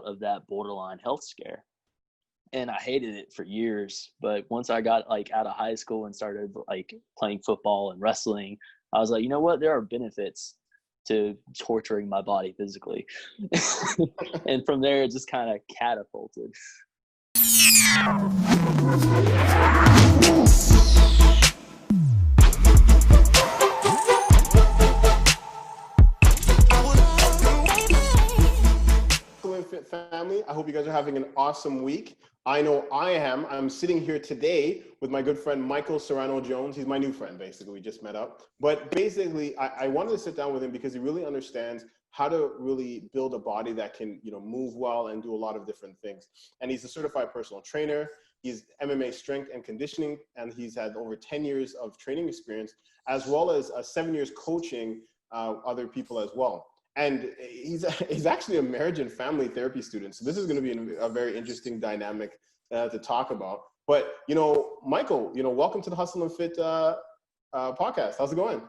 of that borderline health scare. And I hated it for years. But once I got like out of high school and started like playing football and wrestling, I was like, you know what? There are benefits to torturing my body physically. And from there, it just kind of catapulted. Hustleandfit family, I hope you guys are having an awesome week. I know I am. I'm sitting here today with my good friend Michael Serrano-Jones. He's my new friend, basically. We just met up. But basically, I wanted to sit down with him because he really understands how to really build a body that can, move well and do a lot of different things. And he's a certified personal trainer. He's MMA strength and conditioning, and he's had over 10 years of training experience, as well as 7 years coaching other people as well. And he's actually a marriage and family therapy student. So this is going to be a very interesting dynamic to talk about. But, Michael, welcome to the Hustle and Fit podcast. How's it going?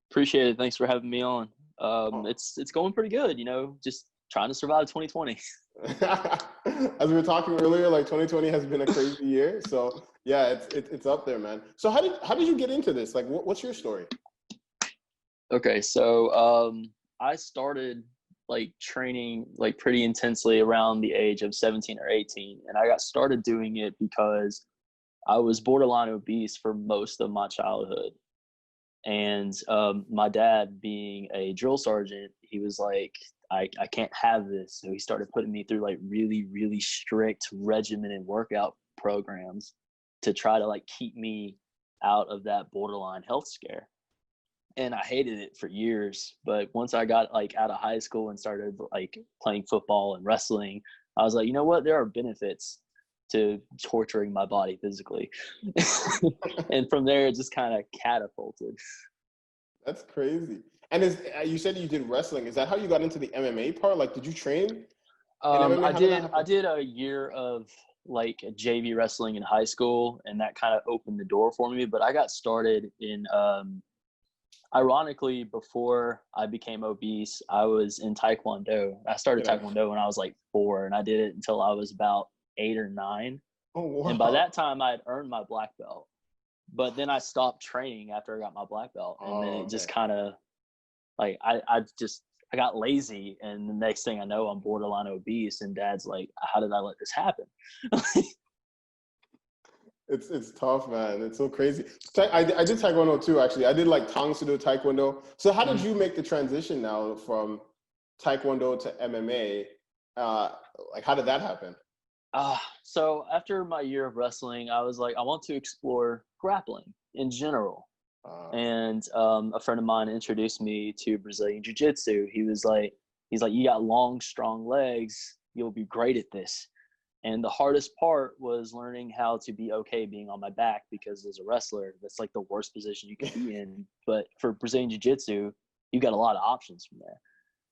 Appreciate it. Thanks for having me on. It's going pretty good, just trying to survive 2020. As we were talking earlier, like 2020 has been a crazy year. So yeah, it's up there, man. So how did you get into this? Like, what's your story? Okay. So, I started like training like pretty intensely around the age of 17 or 18. And I got started doing it because I was borderline obese for most of my childhood. And my dad, being a drill sergeant, he was like, I can't have this. So he started putting me through like really, really strict regimented workout programs to try to like keep me out of that borderline health scare. And I hated it for years. But once I got like out of high school and started like playing football and wrestling, I was like, you know what? There are benefits to torturing my body physically. And from there, it just kind of catapulted. That's crazy. And you said you did wrestling. Is that how you got into the MMA part? Like, did you train in MMA? I did a year of like JV wrestling in high school, and that kind of opened the door for me. But I got started in, ironically, before I became obese, I was in Taekwondo. I started Taekwondo when I was like 4, and I did it until I was about 8 or 9. Oh, wow. And by that time, I had earned my black belt. But then I stopped training after I got my black belt. And then it just kind of, like, I got lazy. And the next thing I know, I'm borderline obese. And Dad's like, how did I let this happen? It's tough, man. It's so crazy. I did Taekwondo too, actually. I did like Tang Soo Do Taekwondo. So how did you make the transition now from Taekwondo to MMA? Like, how did that happen? So after my year of wrestling, I was like, I want to explore grappling in general. And a friend of mine introduced me to Brazilian Jiu-Jitsu. He's like, you got long, strong legs. You'll be great at this. And the hardest part was learning how to be okay being on my back, because as a wrestler, that's like the worst position you can be in. But for Brazilian Jiu-Jitsu, you got a lot of options from there.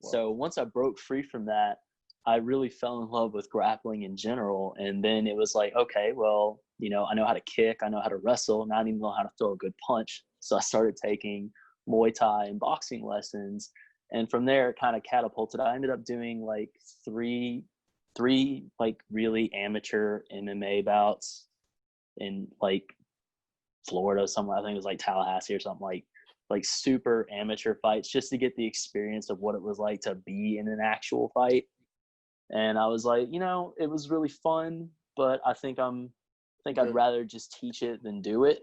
Wow. So once I broke free from that, I really fell in love with grappling in general. And then it was like, okay, well, I know how to kick, I know how to wrestle, now I need to know how to throw a good punch. So I started taking Muay Thai and boxing lessons. And from there, it kind of catapulted. I ended up doing like three like really amateur MMA bouts in like Florida, somewhere. I think it was like Tallahassee or something, like super amateur fights, just to get the experience of what it was like to be in an actual fight. And I was like, it was really fun, but I think I'd rather just teach it than do it.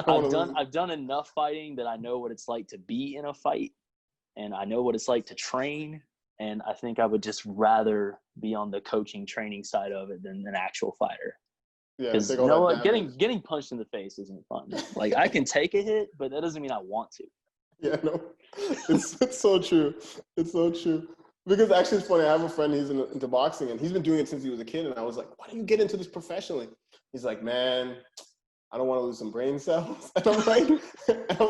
I've done enough fighting that I know what it's like to be in a fight, and I know what it's like to train. And I think I would just rather be on the coaching training side of it than an actual fighter. Yeah, because getting punched in the face isn't fun. Like, I can take a hit, but that doesn't mean I want to. Yeah, no, it's so true. It's so true. Because actually, it's funny. I have a friend, he's into boxing, and he's been doing it since he was a kid. And I was like, why don't you get into this professionally? He's like, man, I don't want to lose some brain cells. And I'm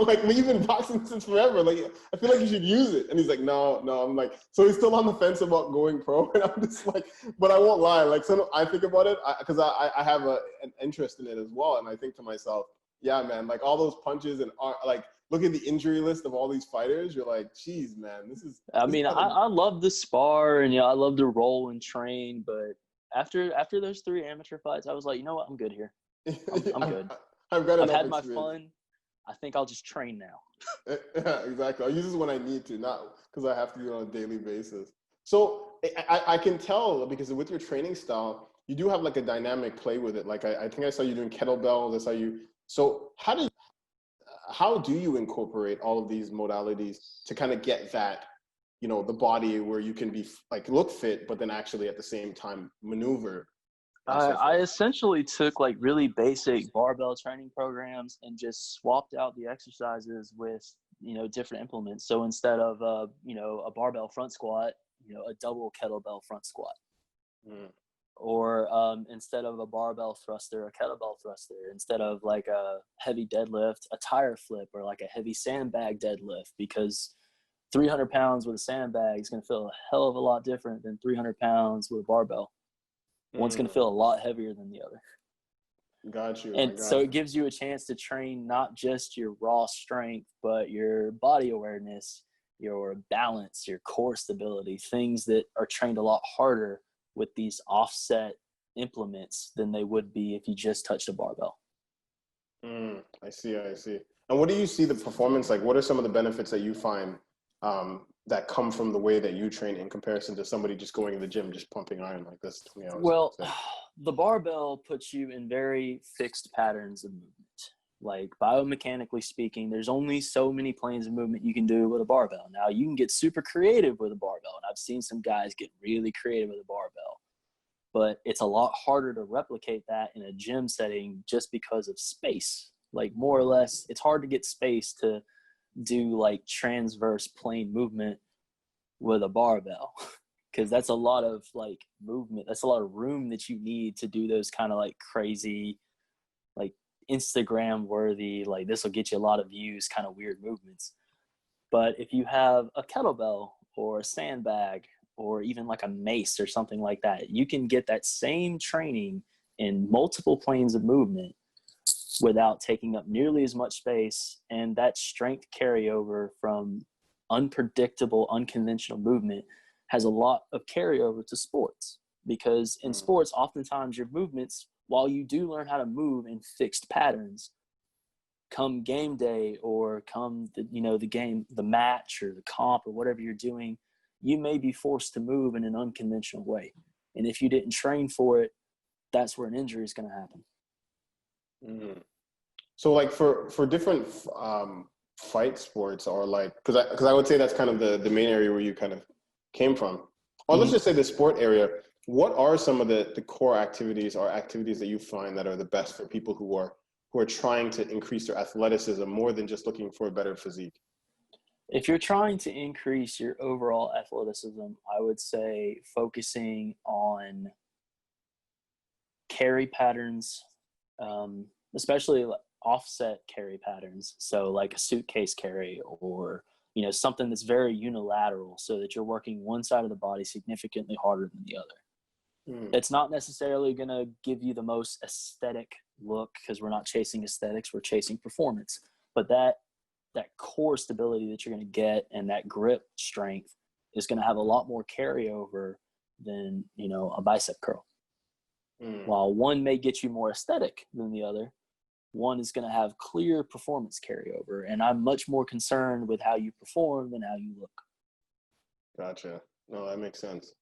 like, we've been boxing since forever. Like, I feel like you should use it. And he's like, no. I'm like, so he's still on the fence about going pro. And I'm just like, but I won't lie. Like, so I think about it because I have an interest in it as well. And I think to myself, yeah, man, like all those punches and like look at the injury list of all these fighters, you're like, geez, man, this is. I mean, I love the spar and I love to roll and train, but after those 3 amateur fights, I was like, you know what, I'm good here. I'm good. I've had my fun. I think I'll just train now. Yeah, exactly. I'll use this when I need to, not because I have to do it on a daily basis. So I can tell because with your training style, you do have like a dynamic play with it. Like I think I saw you doing kettlebells. I saw you. So how do you incorporate all of these modalities to kind of get that, you know, the body where you can be like look fit, but then actually at the same time maneuver? I essentially took like really basic barbell training programs and just swapped out the exercises with, you know, different implements. So instead of, you know, a barbell front squat, you know, a double kettlebell front squat. Or instead of a barbell thruster, a kettlebell thruster. Instead of like a heavy deadlift, a tire flip, or like a heavy sandbag deadlift, because 300 pounds with a sandbag is going to feel a hell of a lot different than 300 pounds with a barbell. One's going to feel a lot heavier than the other. Got you. And so it gives you a chance to train not just your raw strength, but your body awareness, your balance, your core stability, things that are trained a lot harder with these offset implements than they would be if you just touched a barbell. I see. And what do you see the performance like? What are some of the benefits that you find that come from the way that you train in comparison to somebody just going to the gym, just pumping iron like this 20 hours? Well, the barbell puts you in very fixed patterns of movement. Like biomechanically speaking, there's only so many planes of movement you can do with a barbell. Now you can get super creative with a barbell, and I've seen some guys get really creative with a barbell, but it's a lot harder to replicate that in a gym setting just because of space. Like more or less, it's hard to get space to do like transverse plane movement with a barbell because that's a lot of like movement. That's a lot of room that you need to do those kind of like crazy, like Instagram worthy, like this will get you a lot of views kind of weird movements. But if you have a kettlebell or a sandbag or even like a mace or something like that, you can get that same training in multiple planes of movement without taking up nearly as much space, and that strength carryover from unpredictable, unconventional movement has a lot of carryover to sports, because in sports, oftentimes your movements, while you do learn how to move in fixed patterns, come game day or come the game, the match or the comp or whatever you're doing, you may be forced to move in an unconventional way. And if you didn't train for it, that's where an injury is going to happen. So like for different fight sports, or like, because I would say that's kind of the main area where you kind of came from, or let's just say the sport area, what are some of the core activities or activities that you find that are the best for people who are trying to increase their athleticism more than just looking for a better physique? If you're trying to increase your overall athleticism, I would say focusing on carry patterns, especially offset carry patterns. So like a suitcase carry, or something that's very unilateral, so that you're working one side of the body significantly harder than the other. It's not necessarily going to give you the most aesthetic look, because we're not chasing aesthetics, we're chasing performance. But that core stability that you're going to get and that grip strength is going to have a lot more carryover than a bicep curl. While one may get you more aesthetic than the other, one is going to have clear performance carryover. And I'm much more concerned with how you perform than how you look. Gotcha. No, that makes sense.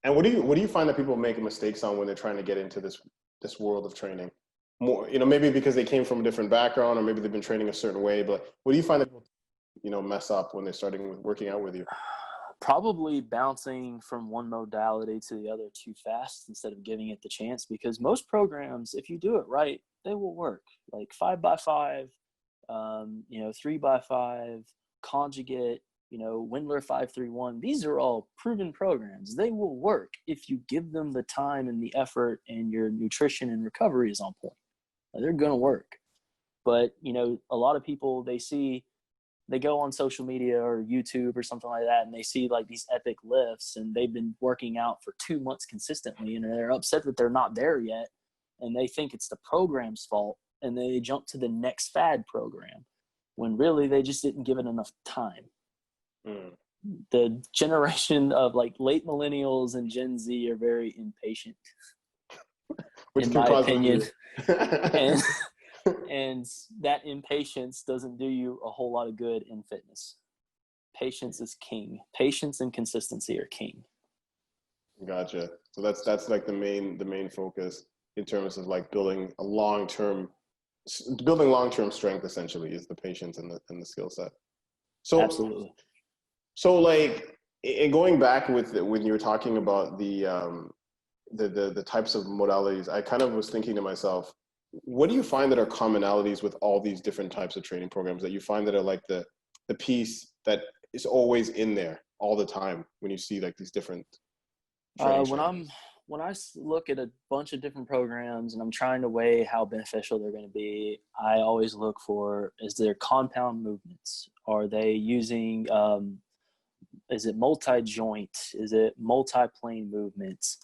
And what do you find that people make mistakes on when they're trying to get into this world of training? More, maybe because they came from a different background, or maybe they've been training a certain way, but what do you find that people, mess up when they're starting working out with you? Probably bouncing from one modality to the other too fast instead of giving it the chance, because most programs, if you do it right, they will work. Like 5x5, 3x5, conjugate, Windler 531. These are all proven programs. They will work if you give them the time and the effort, and your nutrition and recovery is on point. They're going to work. But, a lot of people, they go on social media or YouTube or something like that, and they see like these epic lifts, and they've been working out for 2 months consistently, and they're upset that they're not there yet. And they think it's the program's fault, and they jump to the next fad program. when really they just didn't give it enough time. The generation of like late millennials and Gen Z are very impatient, which in can my cause opinion. And that impatience doesn't do you a whole lot of good in fitness. Patience is king. Patience and consistency are king. Gotcha. So that's like the main focus in terms of like building long-term strength, essentially, is the patience and the skill set. So absolutely. So like, in going back when you were talking about the types of modalities, I kind of was thinking to myself, what do you find that are commonalities with all these different types of training programs that you find that are like the piece that is always in there all the time when you see like these different when I look at a bunch of different programs and I'm trying to weigh how beneficial they're going to be, I always look for, is there compound movements? Are they using, is it multi-joint? Is it multi-plane movements?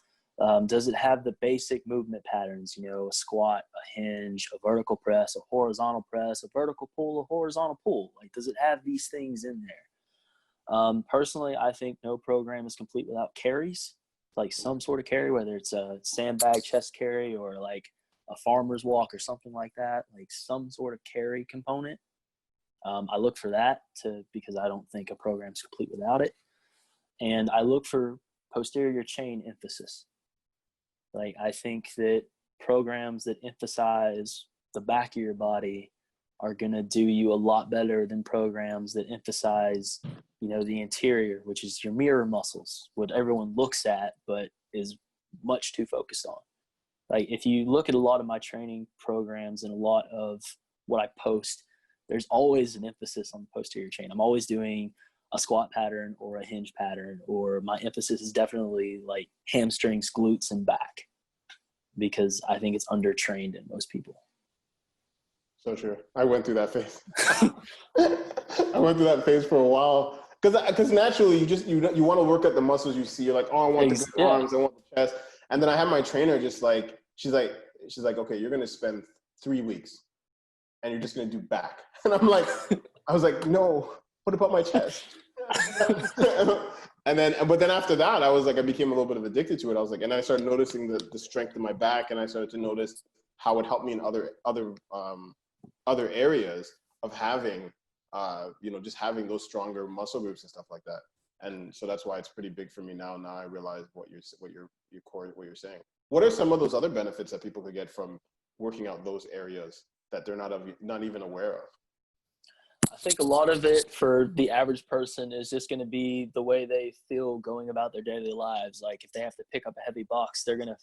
Does it have the basic movement patterns, you know, a squat, a hinge, a vertical press, a horizontal press, a vertical pull, a horizontal pull? Like, does it have these things in there? Personally, I think no program is complete without carries, like some sort of carry, whether it's a sandbag chest carry or like a farmer's walk or something like that, like some sort of carry component. I look for that because I don't think a program is complete without it. And I look for posterior chain emphasis. Like, I think that programs that emphasize the back of your body are going to do you a lot better than programs that emphasize, you know, the interior, which is your mirror muscles, what everyone looks at, but is much too focused on. Like, if you look at a lot of my training programs and a lot of what I post, there's always an emphasis on the posterior chain. I'm always doing a squat pattern or a hinge pattern, or my emphasis is definitely like hamstrings, glutes, and back, because I think it's undertrained in most people. So true. I went through that phase. I went through that phase for a while because naturally you want to work at the muscles you see. You're like, oh, I want the good arms, I want the chest. And then I had my trainer just like, she's like, okay, you're going to spend 3 weeks and you're just going to do back. And I was like, no, what about my chest? But then after that, I became a little bit of addicted to it. I was like, and I started noticing the strength in my back, and I started to notice how it helped me in other areas of having, just having those stronger muscle groups and stuff like that. And so that's why it's pretty big for me now. Now I realize what you're saying. What are some of those other benefits that people could get from working out those areas that they're not even aware of? I think a lot of it for the average person is just going to be the way they feel going about their daily lives. Like, if they have to pick up a heavy box, they're going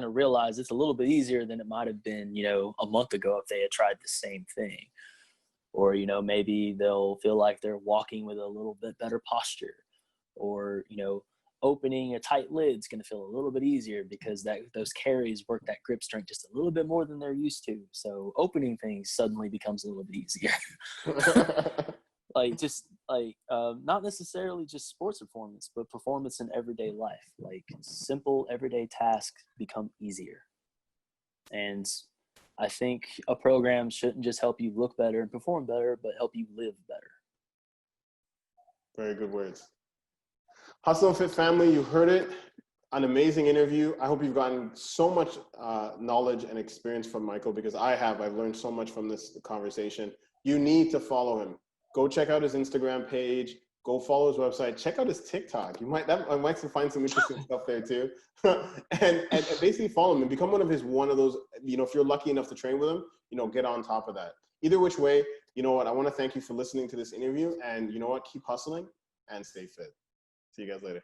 to realize it's a little bit easier than it might have been, you know, a month ago if they had tried the same thing. Or, you know, maybe they'll feel like they're walking with a little bit better posture, or, you know, opening a tight lid is going to feel a little bit easier because those carries work that grip strength just a little bit more than they're used to. So opening things suddenly becomes a little bit easier. Not necessarily just sports performance, but performance in everyday life. Like, simple everyday tasks become easier. And I think a program shouldn't just help you look better and perform better, but help you live better. Very good words. Hustle and Fit family, you heard it. An amazing interview. I hope you've gotten so much knowledge and experience from Michael, because I've learned so much from this conversation. You need to follow him. Go check out his Instagram page. Go follow his website. Check out his TikTok. I might find some interesting stuff there too. and basically follow him and become one of those, you know, if you're lucky enough to train with him, you know, get on top of that. Either which way, you know what, I want to thank you for listening to this interview, and you know what, keep hustling and stay fit. See you guys later.